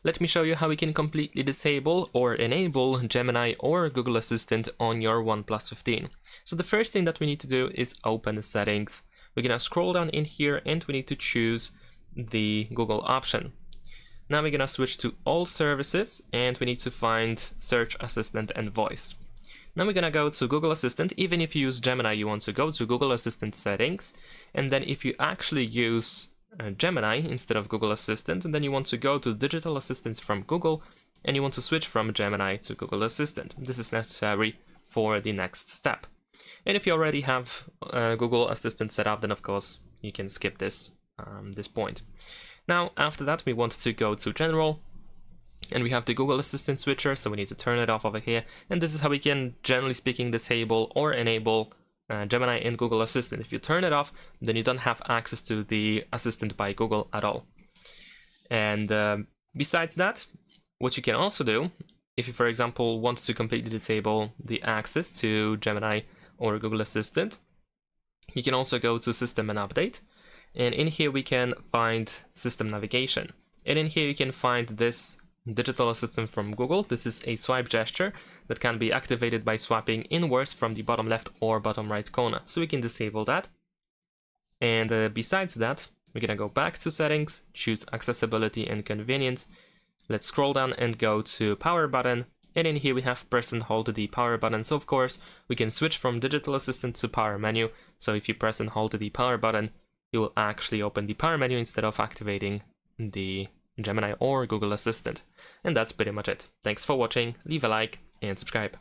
let me show you how we can completely disable or enable Gemini or Google Assistant on your OnePlus 15. So the first thing that we need to do is open the settings. We're gonna scroll down in here and we need to choose the Google option. Now we're gonna switch to all services and we need to find Search Assistant and Voice. Now we're gonna go to Google Assistant. Even if you use Gemini, you want to go to Google Assistant settings, and then if you actually use Gemini instead of Google Assistant, and then you want to go to Digital Assistants from Google, and you want to switch from Gemini to Google Assistant. This is necessary for the next step. And if you already have Google Assistant set up, then of course you can skip this point. Now after that, we want to go to General, and we have the Google Assistant switcher, so we need to turn it off over here. And this is how we can, generally speaking, disable or enable Gemini and Google Assistant. If you turn it off, then you don't have access to the Assistant by Google at all. And besides that, what you can also do, if you, for example, want to completely disable the access to Gemini or Google Assistant, you can also go to System and Update. And in here we can find System Navigation. And in here you can find this Digital Assistant from Google. This is a swipe gesture that can be activated by swiping inwards from the bottom left or bottom right corner. So we can disable that. And besides that, we're gonna go back to settings, choose accessibility and convenience. Let's scroll down and go to power button. And in here we have press and hold the power button. So of course we can switch from Digital Assistant to power menu. So if you press and hold the power button, you will actually open the power menu instead of activating the Gemini or Google Assistant. And that's pretty much it. Thanks for watching, leave a like and subscribe.